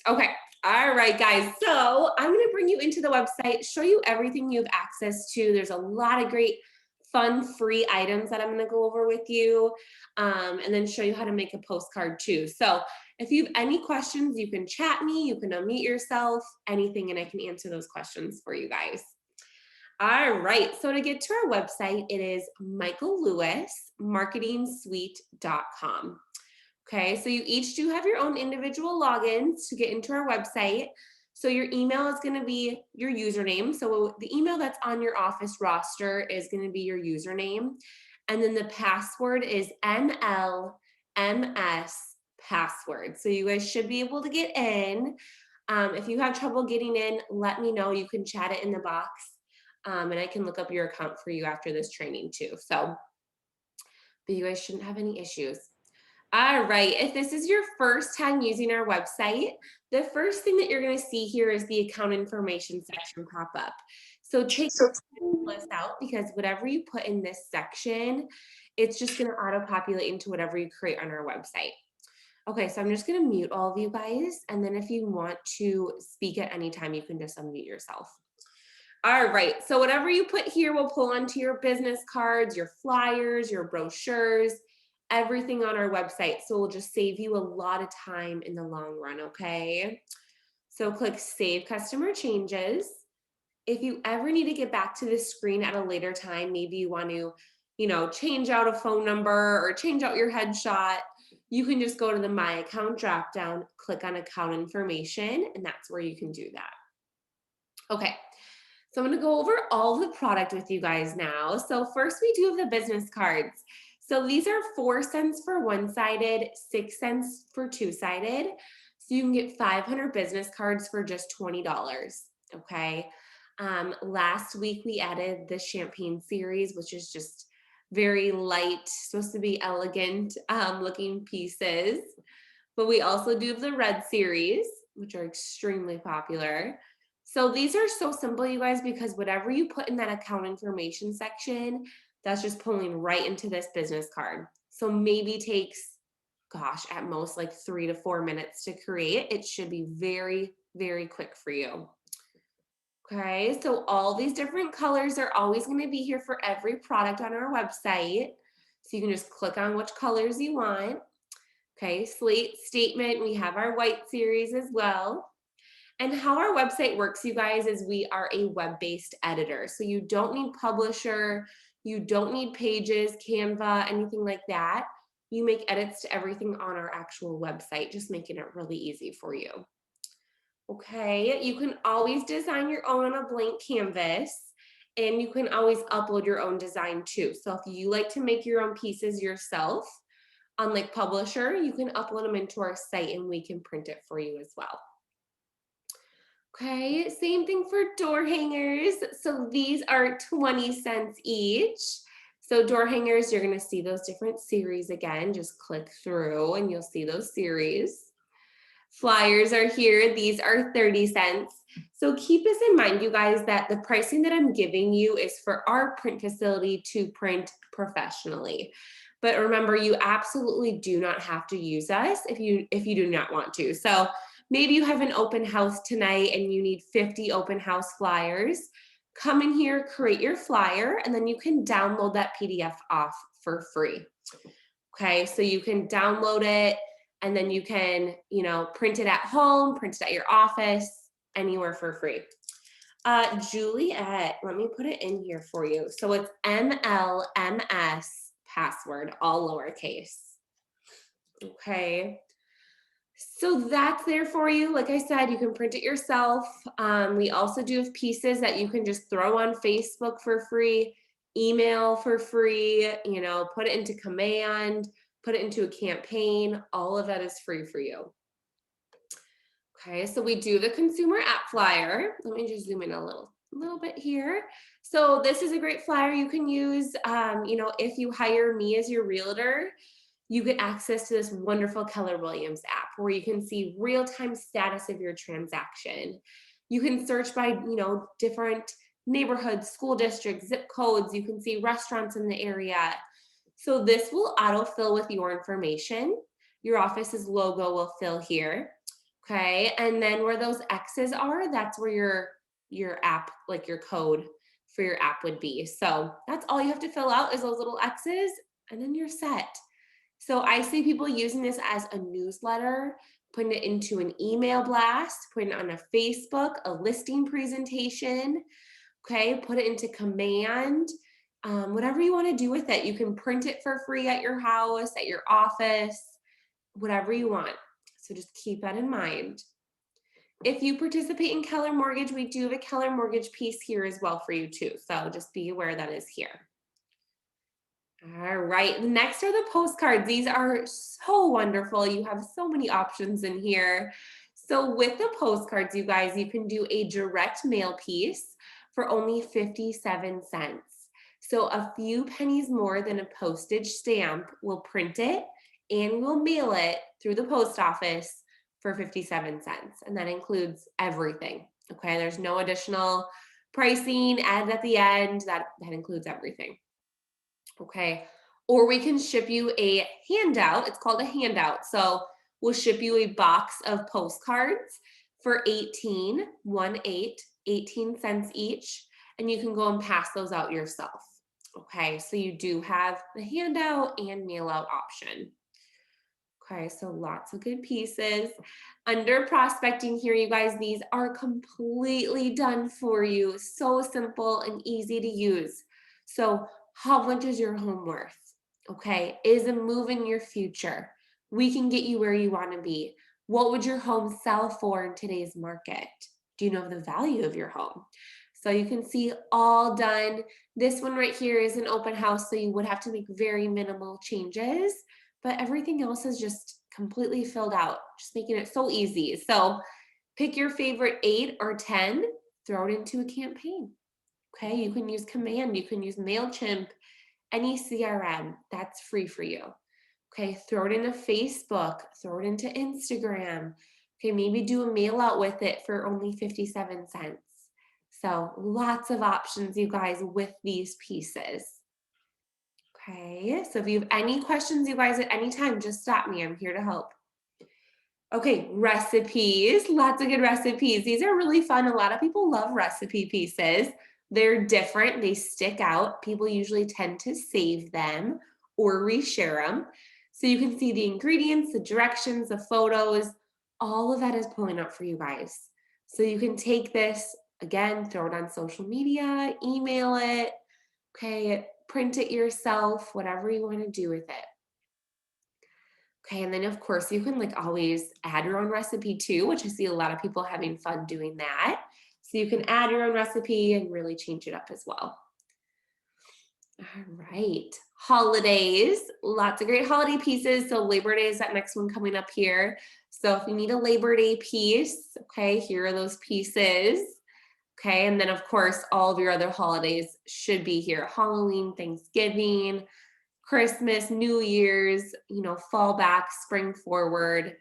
Okay. All right, guys. So I'm going to bring you into the website, show you everything you have access to. There's a lot of great, fun, free items that I'm going to go over with you, and then show you how to make a postcard too. So if you have any questions, you can chat me, you can unmute yourself, anything, and I can answer those questions for you guys. All right. So to get to our website, it is michaellewismarketingsuite.com. Okay, so you each do have your own individual logins to get into our website. So your email is going to be your username. So the email that's on your office roster is going to be your username. And then the password is MLMS password. So you guys should be able to get in. If you have trouble getting in, let me know. You can chat it in the box. And I can look up your account for you after this training too. So, but you guys shouldn't have any issues. All right, if this is your first time using our website, the first thing that you're going to see here is the account information section pop up. So take this out because whatever you put in this section, it's just going to auto-populate into whatever you create on our website. Okay, so I'm just going to mute all of you guys, and then if you want to speak at any time, you can just unmute yourself. All right, so whatever you put here will pull onto your business cards, your flyers, your brochures, everything on our website. So we'll just save you a lot of time in the long run, okay? So click Save Customer Changes. If you ever need to get back to this screen at a later time, maybe you want to, change out a phone number or change out your headshot, you can just go to the My Account dropdown, click on Account Information, and that's where you can do that. Okay. So I'm going to go over all the product with you guys now. So first we do have the business cards. So these are 4 cents for one-sided, 6 cents for two-sided. So you can get 500 business cards for just $20, okay? Last week we added the champagne series, which is just very light, supposed to be elegant looking pieces. But we also do have the red series, which are extremely popular. So these are so simple, you guys, because whatever you put in that account information section, that's just pulling right into this business card. So maybe takes, at most like 3 to 4 minutes to create. It should be very, very quick for you. Okay, so all these different colors are always going to be here for every product on our website. So you can just click on which colors you want. Okay, slate statement, we have our white series as well. And how our website works, you guys, is we are a web-based editor. So you don't need Publisher, you don't need Pages, Canva, anything like that. You make edits to everything on our actual website, just making it really easy for you. Okay, you can always design your own on a blank canvas, and you can always upload your own design too. So if you like to make your own pieces yourself, unlike Publisher, you can upload them into our site and we can print it for you as well. Okay, same thing for door hangers. So these are 20 cents each. So door hangers, you're going to see those different series again. Just click through and you'll see those series. Flyers are here. These are 30 cents. So keep this in mind, you guys, that the pricing that I'm giving you is for our print facility to print professionally. But remember, you absolutely do not have to use us if you do not want to. So maybe you have an open house tonight and you need 50 open house flyers. Come in here, create your flyer, and then you can download that PDF off for free. Okay, so you can download it and then you can, print it at home, print it at your office, anywhere for free. Juliet, let me put it in here for you. So it's MLMS password, all lowercase. Okay. So that's there for you. Like I said, you can print it yourself. We also do have pieces that you can just throw on Facebook for free, email for free, put it into command, put it into a campaign. All of that is free for you. Okay, so we do the consumer app flyer. Let me just zoom in a little bit here. So this is a great flyer you can use, if you hire me as your realtor, you get access to this wonderful Keller Williams app where you can see real-time status of your transaction. You can search by, different neighborhoods, school districts, zip codes. You can see restaurants in the area. So this will autofill with your information. Your office's logo will fill here. Okay. And then where those X's are, that's where your app, like your code for your app would be. So that's all you have to fill out is those little X's, and then you're set. So I see people using this as a newsletter, putting it into an email blast, putting it on a Facebook, a listing presentation. Okay, put it into command. Whatever you want to do with it. You can print it for free at your house, at your office, whatever you want. So just keep that in mind. If you participate in Keller Mortgage, we do have a Keller Mortgage piece here as well for you too. So just be aware that is here. All right, next are the postcards. These are so wonderful. You have so many options in here. So with the postcards, you guys, you can do a direct mail piece for only 57 cents. So a few pennies more than a postage stamp. We'll print it and we'll mail it through the post office for 57 cents. And that includes everything. Okay, there's no additional pricing added at the end. That includes everything. Okay. Or we can ship you a handout. It's called a handout. So we'll ship you a box of postcards for 18 cents each. And you can go and pass those out yourself. Okay. So you do have the handout and mail out option. Okay, so lots of good pieces. Under prospecting here, you guys, these are completely done for you. So simple and easy to use. So how much is your home worth? Okay, is a move in your future? We can get you where you want to be. What would your home sell for in today's market? Do you know the value of your home? So you can see all done. This one right here is an open house, so you would have to make very minimal changes, but everything else is just completely filled out, just making it so easy. So pick your favorite 8 or 10, throw it into a campaign. Okay, you can use Command, you can use MailChimp, any CRM, that's free for you. Okay, throw it into Facebook, throw it into Instagram. Okay, maybe do a mail out with it for only 57 cents. So lots of options, you guys, with these pieces. Okay, so if you have any questions, you guys, at any time, just stop me. I'm here to help. Okay, recipes, lots of good recipes. These are really fun. A lot of people love recipe pieces. They're different, they stick out. People usually tend to save them or reshare them. So you can see the ingredients, the directions, the photos, all of that is pulling up for you guys. So you can take this, again, throw it on social media, email it, okay, print it yourself, whatever you want to do with it. Okay, and then of course you can like always add your own recipe too, which I see a lot of people having fun doing that. So you can add your own recipe and really change it up as well. All right, holidays, lots of great holiday pieces. So Labor Day is that next one coming up here. So if you need a Labor Day piece, okay, here are those pieces. Okay, and then of course all of your other holidays should be here. Halloween, Thanksgiving, Christmas, New Year's, fall back, spring forward.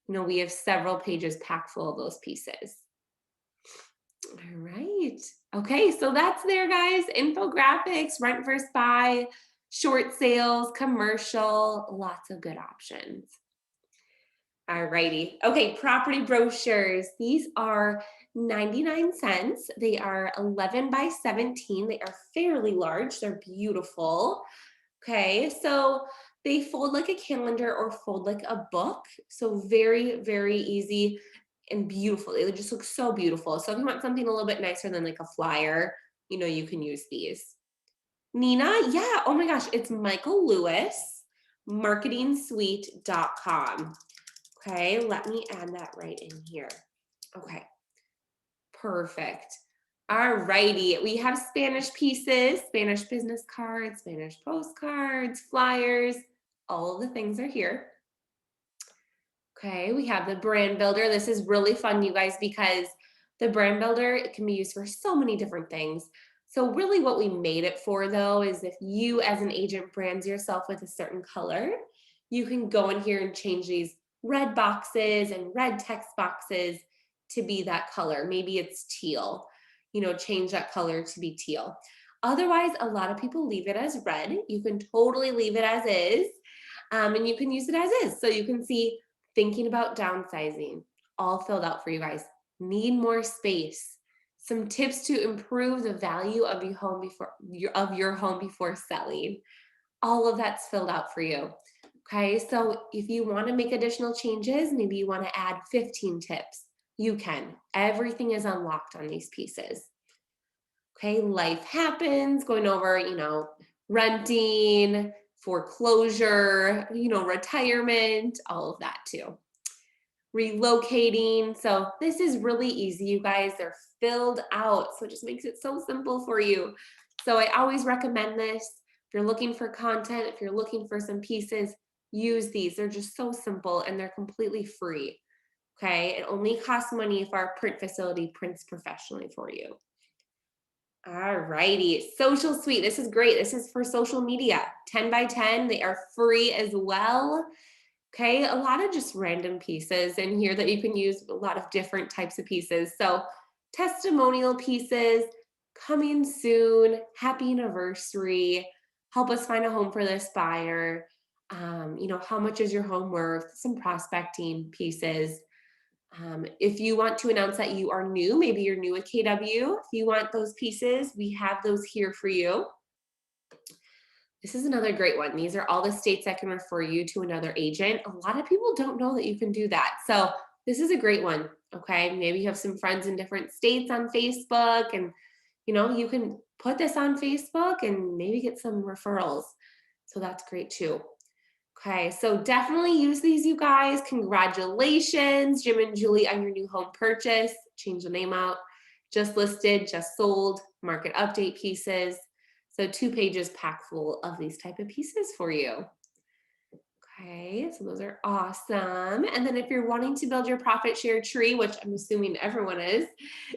We have several pages packed full of those pieces. All right. Okay, so that's there, guys. Infographics, rent versus buy, short sales, commercial, lots of good options. All righty. Okay, property brochures. These are 99 cents. They are 11 by 17. They are fairly large. They're beautiful. Okay, so they fold like a calendar or fold like a book. So very, very easy and beautiful. They just look so beautiful. So if you want something a little bit nicer than like a flyer, you can use these. Nina, yeah, oh my gosh, it's Michael Lewis, marketingsuite.com. Okay, let me add that right in here. Okay, perfect. All righty, we have Spanish pieces, Spanish business cards, Spanish postcards, flyers, all of the things are here. Okay, we have the brand builder. This is really fun, you guys, because the brand builder, it can be used for so many different things. So really what we made it for though, is if you as an agent brands yourself with a certain color, you can go in here and change these red boxes and red text boxes to be that color. Maybe it's teal, change that color to be teal. Otherwise, a lot of people leave it as red. You can totally leave it as is, and you can use it as is. So you can see thinking about downsizing, all filled out for you guys. Need more space. Some tips to improve the value of your home before selling. All of that's filled out for you. Okay, so if you want to make additional changes, maybe you want to add 15 tips, you can. Everything is unlocked on these pieces. Okay, life happens, going over, renting, foreclosure, retirement, all of that too. Relocating. So this is really easy, you guys. They're filled out, so it just makes it so simple for you. So I always recommend this. If you're looking for content, if you're looking for some pieces, use these. They're just so simple and they're completely free. Okay, it only costs money if our print facility prints professionally for you. All righty, social suite. This is great. This is for social media. 10 by 10. They are free as well. Okay, a lot of just random pieces in here that you can use, a lot of different types of pieces. So testimonial pieces, coming soon, happy anniversary, help us find a home for this buyer. How much is your home worth? Some prospecting pieces. If you want to announce that you are new, maybe you're new at KW, if you want those pieces, we have those here for you. This is another great one. These are all the states that can refer you to another agent. A lot of people don't know that you can do that. So this is a great one. Okay. Maybe you have some friends in different states on Facebook and you can put this on Facebook and maybe get some referrals. So that's great too. Okay, so definitely use these, you guys. Congratulations, Jim and Julie, on your new home purchase. Change the name out. Just listed, just sold, market update pieces. So 2 pages packed full of these type of pieces for you. Okay, so those are awesome. And then if you're wanting to build your profit share tree, which I'm assuming everyone is,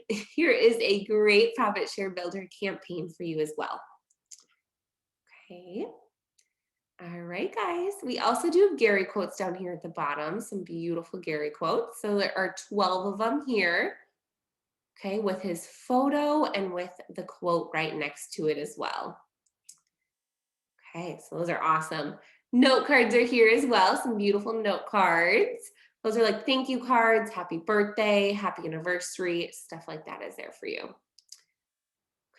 here is a great profit share builder campaign for you as well. Okay. All right, guys. We also do have Gary quotes down here at the bottom, some beautiful Gary quotes. So there are 12 of them here, okay, with his photo and with the quote right next to it as well. Okay, so those are awesome. Note cards are here as well, some beautiful note cards. Those are like thank you cards, happy birthday, happy anniversary, stuff like that is there for you.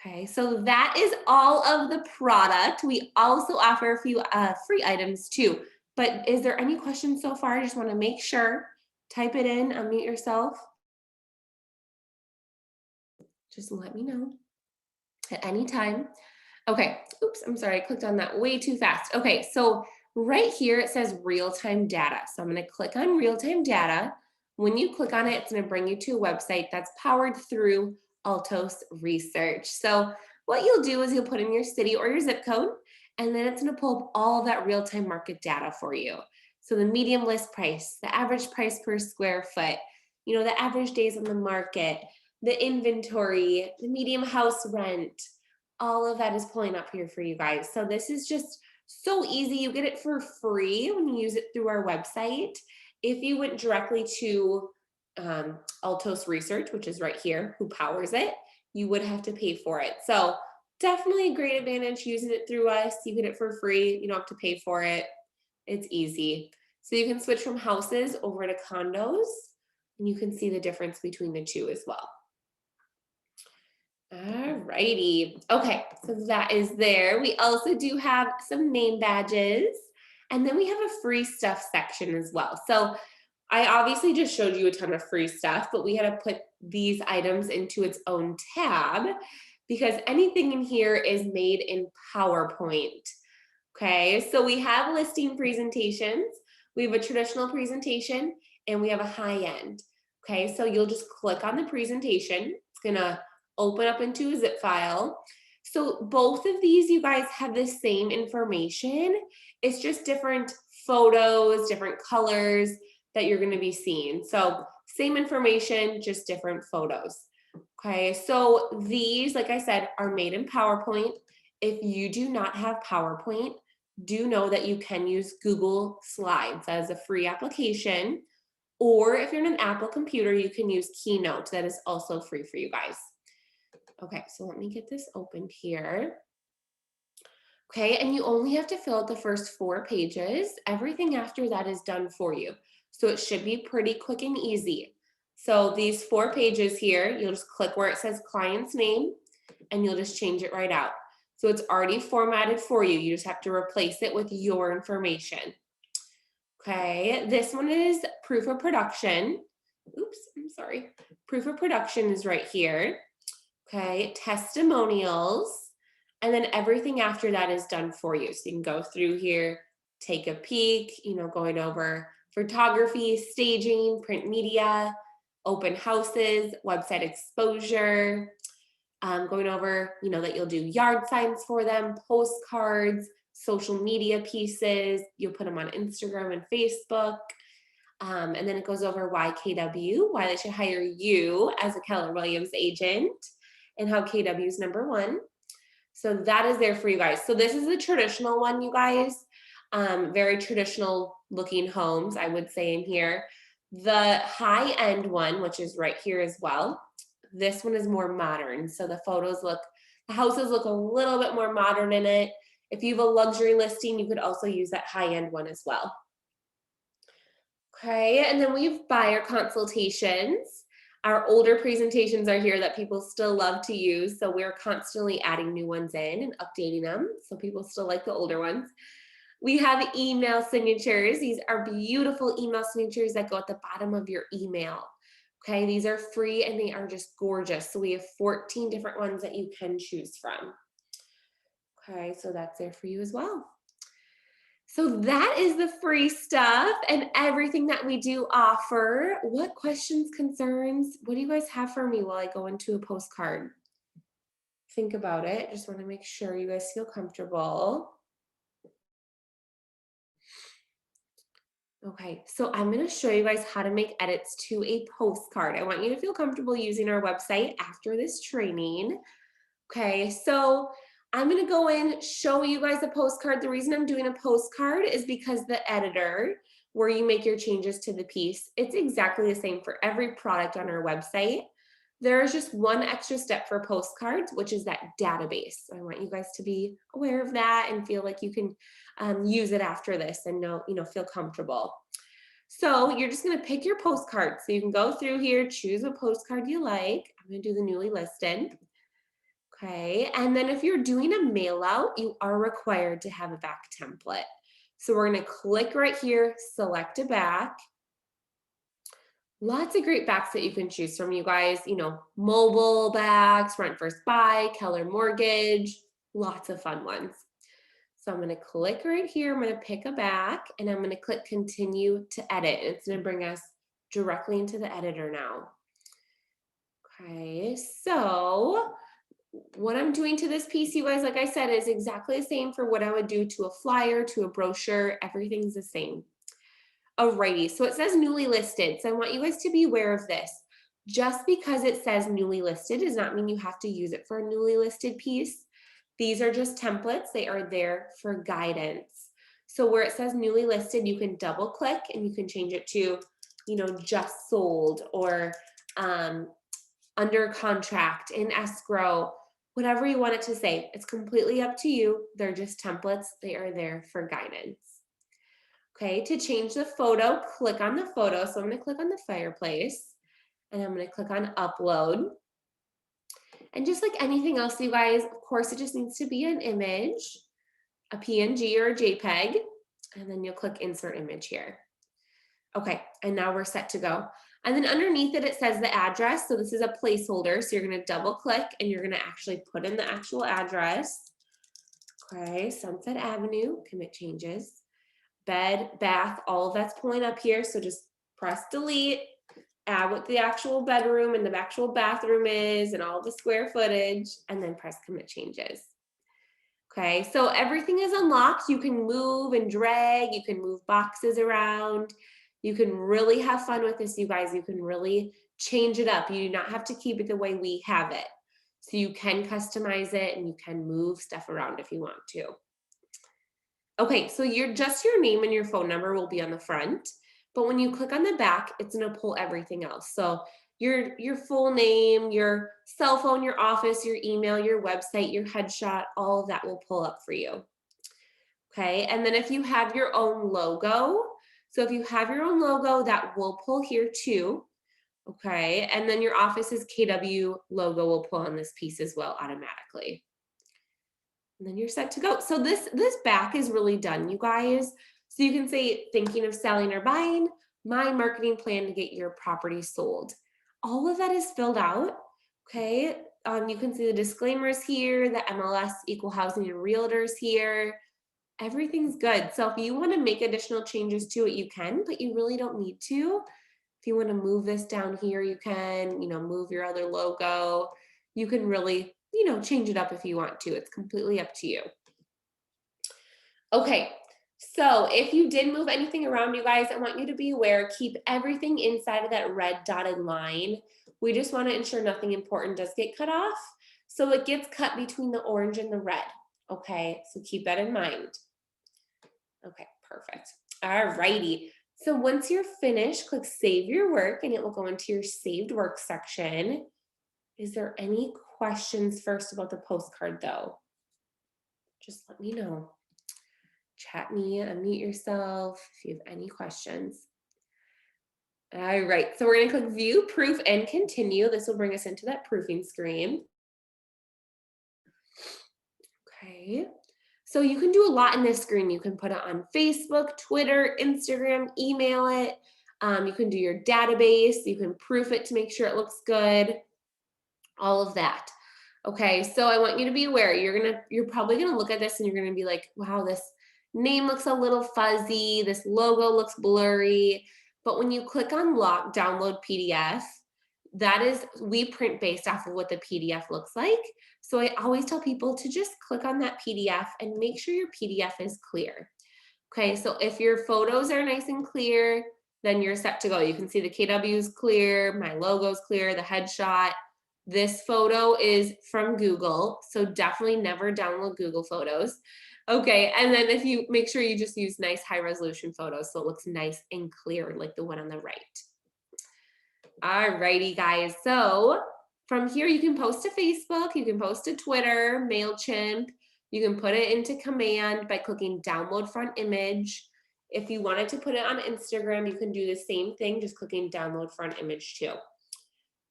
Okay, so that is all of the product. We also offer a few free items too. But is there any questions so far? I just want to make sure. Type it in, unmute yourself. Just let me know at any time. Okay, oops, I'm sorry, I clicked on that way too fast. Okay, so right here it says real-time data. So I'm gonna click on real-time data. When you click on it, it's gonna bring you to a website that's powered through Altos Research. So what you'll do is you'll put in your city or your zip code, and then it's gonna pull up all of that real-time market data for you. So the median list price, the average price per square foot, the average days on the market, the inventory, the median house rent, all of that is pulling up here for you guys. So this is just so easy. You get it for free when you use it through our website. If you went directly to Altos Research, which is right here, who powers it, you would have to pay for it. So definitely a great advantage using it through us. You get it for free. You don't have to pay for it. It's easy. So you can switch from houses over to condos, and you can see the difference between the two as well. All righty. Okay, so that is there. We also do have some name badges, and then we have a free stuff section as well. So I obviously just showed you a ton of free stuff, but we had to put these items into its own tab because anything in here is made in PowerPoint. Okay, so we have listing presentations, we have a traditional presentation, and we have a high end. Okay, so you'll just click on the presentation. It's gonna open up into a zip file. So both of these, you guys, have the same information. It's just different photos, different colors that you're gonna be seeing. So same information, just different photos. Okay, so these, like I said, are made in PowerPoint. If you do not have PowerPoint, do know that you can use Google Slides as a free application. Or if you're in an Apple computer, you can use Keynote. That is also free for you guys. Okay, so let me get this opened here. Okay, and you only have to fill out the first 4 pages. Everything after that is done for you. So it should be pretty quick and easy. So these 4 pages here, you'll just click where it says client's name and you'll just change it right out. So it's already formatted for you. You just have to replace it with your information. Okay, this one is proof of production. Oops, I'm sorry. Proof of production is right here. Okay, testimonials. And then everything after that is done for you. So you can go through here, take a peek, going over photography, staging, print media, open houses, website exposure, going over, that you'll do yard signs for them, postcards, social media pieces. You'll put them on Instagram and Facebook. And then it goes over why KW, why they should hire you as a Keller Williams agent, and how KW is number one. So that is there for you guys. So this is the traditional one, you guys. Very traditional looking homes, I would say in here. The high end one, which is right here as well. This one is more modern. So the houses look a little bit more modern in it. If you have a luxury listing, you could also use that high end one as well. Okay, and then we have buyer consultations. Our older presentations are here that people still love to use. So we're constantly adding new ones in and updating them. So people still like the older ones. We have email signatures. These are beautiful email signatures that go at the bottom of your email. Okay, these are free and they are just gorgeous. So we have 14 different ones that you can choose from. Okay, so that's there for you as well. So that is the free stuff and everything that we do offer. What questions, concerns, what do you guys have for me while I go into a postcard? Think about it. Just want to make sure you guys feel comfortable. Okay, so I'm going to show you guys how to make edits to a postcard. I want you to feel comfortable using our website after this training. Okay, so I'm going to go in, show you guys a postcard. The reason I'm doing a postcard is because the editor, where you make your changes to the piece, it's exactly the same for every product on our website. There's just one extra step for postcards, which is that database. So I want you guys to be aware of that and feel like you can use it after this and feel comfortable. So you're just going to pick your postcard. So you can go through here, choose a postcard you like. I'm going to do the newly listed. Okay, and then if you're doing a mail out, you are required to have a back template. So we're going to click right here, select a back. Lots of great backs that you can choose from, you guys. Mobile backs, rent first buy, Keller Mortgage, lots of fun ones. So I'm going to click right here. I'm going to pick a back and I'm going to click continue to edit. And it's going to bring us directly into the editor now. Okay, so what I'm doing to this piece, you guys, like I said, is exactly the same for what I would do to a flyer, to a brochure. Everything's the same. Alrighty, so it says newly listed. So I want you guys to be aware of this. Just because it says newly listed does not mean you have to use it for a newly listed piece. These are just templates. They are there for guidance. So where it says newly listed, you can double click and you can change it to, just sold or under contract, in escrow, whatever you want it to say. It's completely up to you. They're just templates. They are there for guidance. Okay, to change the photo, click on the photo. So I'm going to click on the fireplace and I'm going to click on upload. And just like anything else, you guys, of course, it just needs to be an image, a PNG or a JPEG, and then you'll click insert image here. Okay, and now we're set to go. And then underneath it, it says the address. So this is a placeholder. So you're going to double click and you're going to actually put in the actual address. Okay, Sunset Avenue, commit changes. Bed, bath, all of that's pulling up here. So just press delete, add what the actual bedroom and the actual bathroom is and all the square footage, and then press commit changes. Okay, so everything is unlocked. You can move and drag, you can move boxes around. You can really have fun with this, you guys. You can really change it up. You do not have to keep it the way we have it. So you can customize it and you can move stuff around if you want to. Okay, so your name and your phone number will be on the front, but when you click on the back, it's gonna pull everything else. So your full name, your cell phone, your office, your email, your website, your headshot, all of that will pull up for you. Okay, and then if you have your own logo, so if you have your own logo, that will pull here too. Okay, and then your office's KW logo will pull on this piece as well automatically. And then you're set to go. So this back is really done, you guys. So you can say, thinking of selling or buying, my marketing plan to get your property sold. All of that is filled out. Okay. You can see the disclaimers here, the MLS equal housing and realtors here. Everything's good. So if you want to make additional changes to it, you can, but you really don't need to. If you want to move this down here, you can, move your other logo. You can really, change it up if you want to. It's completely up to you. Okay, so if you did move anything around, you guys, I want you to be aware, keep everything inside of that red dotted line. We just want to ensure nothing important does get cut off. So it gets cut between the orange and the red. Okay, so keep that in mind. Okay, perfect. All righty. So once you're finished, click Save Your Work and it will go into your Saved Work section. Is there any questions first about the postcard though? Just let me know. Chat me, unmute yourself if you have any questions. All right, so we're going to click View, Proof, and Continue. This will bring us into that proofing screen. Okay, so you can do a lot in this screen. You can put it on Facebook, Twitter, Instagram, email it. You can do your database. You can proof it to make sure it looks good. All of that. Okay, so I want you to be aware. You're probably gonna look at this and you're gonna be like, wow, this name looks a little fuzzy. This logo looks blurry. But when you click on download PDF, we print based off of what the PDF looks like. So I always tell people to just click on that PDF and make sure your PDF is clear. Okay, so if your photos are nice and clear, then you're set to go. You can see the KW is clear, my logo's clear, the headshot. This photo is from Google, so definitely never download Google Photos. Okay, and then if you make sure you just use nice high resolution photos so it looks nice and clear like the one on the right. All righty, guys. So from here, you can post to Facebook, you can post to Twitter, MailChimp. You can put it into command by clicking download front image. If you wanted to put it on Instagram, you can do the same thing, just clicking download front image too.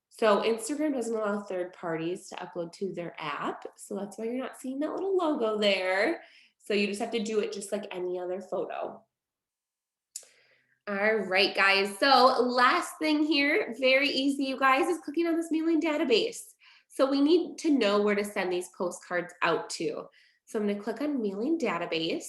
So Instagram doesn't allow third parties to upload to their app. So that's why you're not seeing that little logo there. So you just have to do it just like any other photo. All right, guys. So last thing here, very easy, you guys, is clicking on this mailing database. So we need to know where to send these postcards out to. So I'm going to click on mailing database.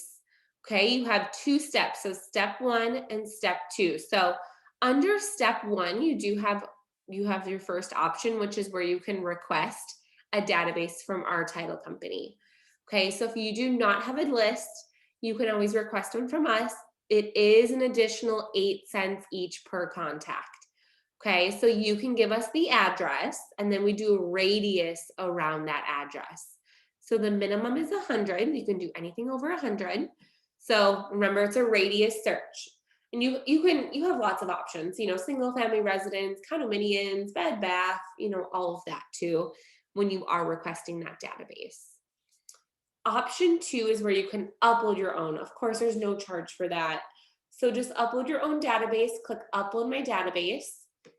Okay, you have two steps. So step 1 and step 2. So under step 1, you have your first option, which is where you can request a database from our title company. Okay, so if you do not have a list, you can always request one from us. It is an additional 8 cents each per contact. Okay, so you can give us the address and then we do a radius around that address. So the minimum is 100. You can do anything over 100. So remember, it's a radius search. And you have lots of options, single family residence, condominiums, bed, bath, all of that too, when you are requesting that database. Option 2 is where you can upload your own. Of course, there's no charge for that. So just upload your own database, click upload my database,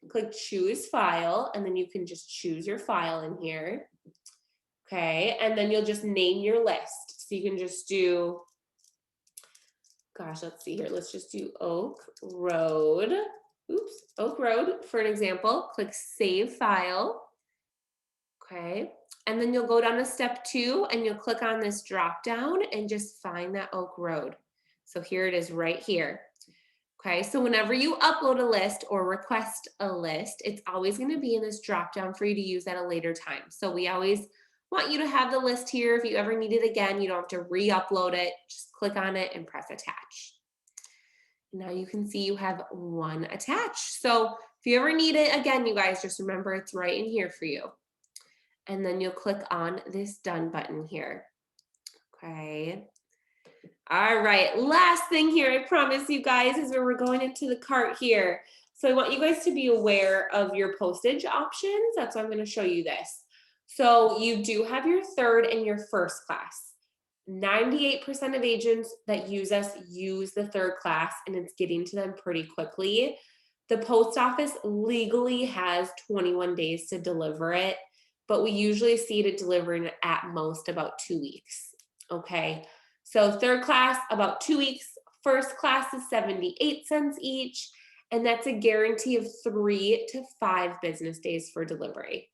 click choose file, and then you can just choose your file in here. Okay, and then you'll just name your list. So you can just do, let's see here. Let's just do Oak Road. Oak Road for an example. Click save file. Okay, and then you'll go down to step 2 and you'll click on this drop down and just find that Oak Road. So here it is right here. Okay, so whenever you upload a list or request a list, it's always going to be in this drop down for you to use at a later time. So we always want you to have the list here. If you ever need it again, you don't have to re-upload it. Just click on it and press attach. Now you can see you have one attached. So if you ever need it again, you guys, just remember it's right in here for you. And then you'll click on this done button here. Okay. All right, last thing here, I promise you guys, is where we're going into the cart here. So I want you guys to be aware of your postage options. That's why I'm going to show you this. So you do have your third and your first class. 98% of agents that use us use the third class, and it's getting to them pretty quickly. The post office legally has 21 days to deliver it, but we usually see it delivering at most about 2 weeks. Okay. So third class, about 2 weeks. First class is 78 cents each. And that's a guarantee of 3 to 5 business days for delivery.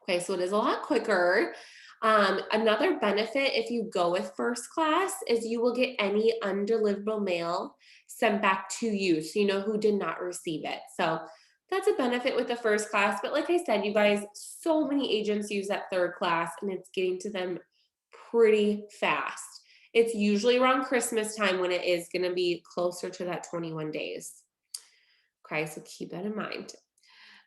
Okay, so it is a lot quicker. Another benefit if you go with first class is you will get any undeliverable mail sent back to you, so you know who did not receive it. So that's a benefit with the first class. But like I said, you guys, so many agents use that third class and it's getting to them pretty fast. It's usually around Christmas time when it is going to be closer to that 21 days. Okay, so keep that in mind.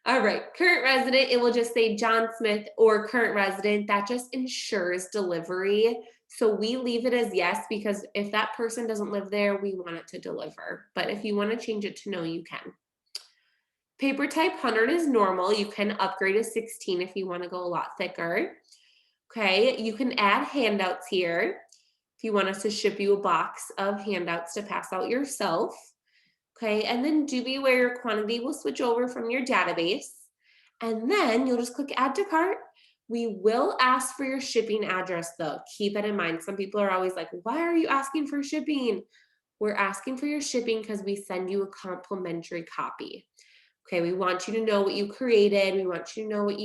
All right, current resident, it will just say John Smith or current resident. That just ensures delivery. So we leave it as yes, because if that person doesn't live there, we want it to deliver. But if you want to change it to no, you can. Paper type 100 is normal. You can upgrade to 16 if you want to go a lot thicker. Okay, you can add handouts here if you want us to ship you a box of handouts to pass out yourself. Okay, and then do be aware your quantity will switch over from your database. And then you'll just click add to cart. We will ask for your shipping address though. Keep that in mind. Some people are always like, why are you asking for shipping? We're asking for your shipping because we send you a complimentary copy. Okay, we want you to know what you created. We want you to know what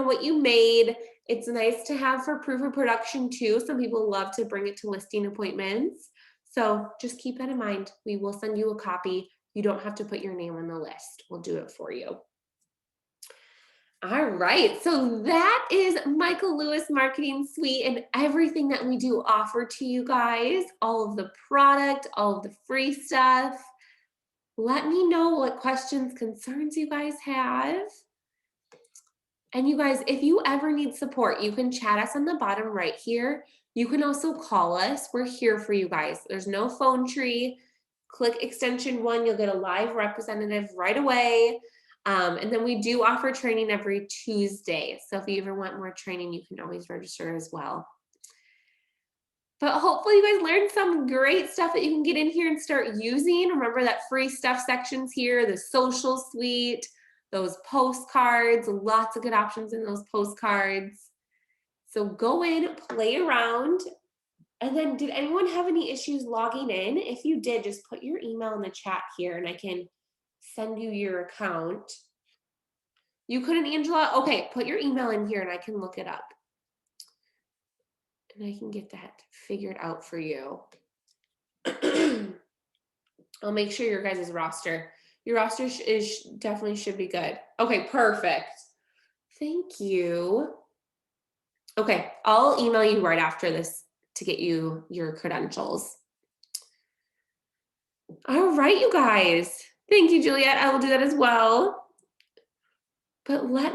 what you made. It's nice to have for proof of production too. Some people love to bring it to listing appointments. So just keep that in mind. We will send you a copy. You don't have to put your name on the list. We'll do it for you. All right, so that is Michael Lewis Marketing Suite and everything that we do offer to you guys, all of the product, all of the free stuff. Let me know what questions, concerns you guys have. And you guys, if you ever need support, you can chat us on the bottom right here. You can also call us. We're here for you guys. There's no phone tree. Click extension 1, you'll get a live representative right away. And then we do offer training every Tuesday. So if you ever want more training, you can always register as well. But hopefully you guys learned some great stuff that you can get in here and start using. Remember that free stuff section's here, the social suite, those postcards, lots of good options in those postcards. So go in, play around. And then did anyone have any issues logging in? If you did, just put your email in the chat here and I can send you your account. You couldn't, Angela? Okay, put your email in here and I can look it up. And I can get that figured out for you. I'll make sure your guys' roster. Your roster is definitely should be good. Okay, perfect. Thank you. Okay, I'll email you right after this to get you your credentials. All right, you guys. Thank you, Juliet. I will do that as well. But let me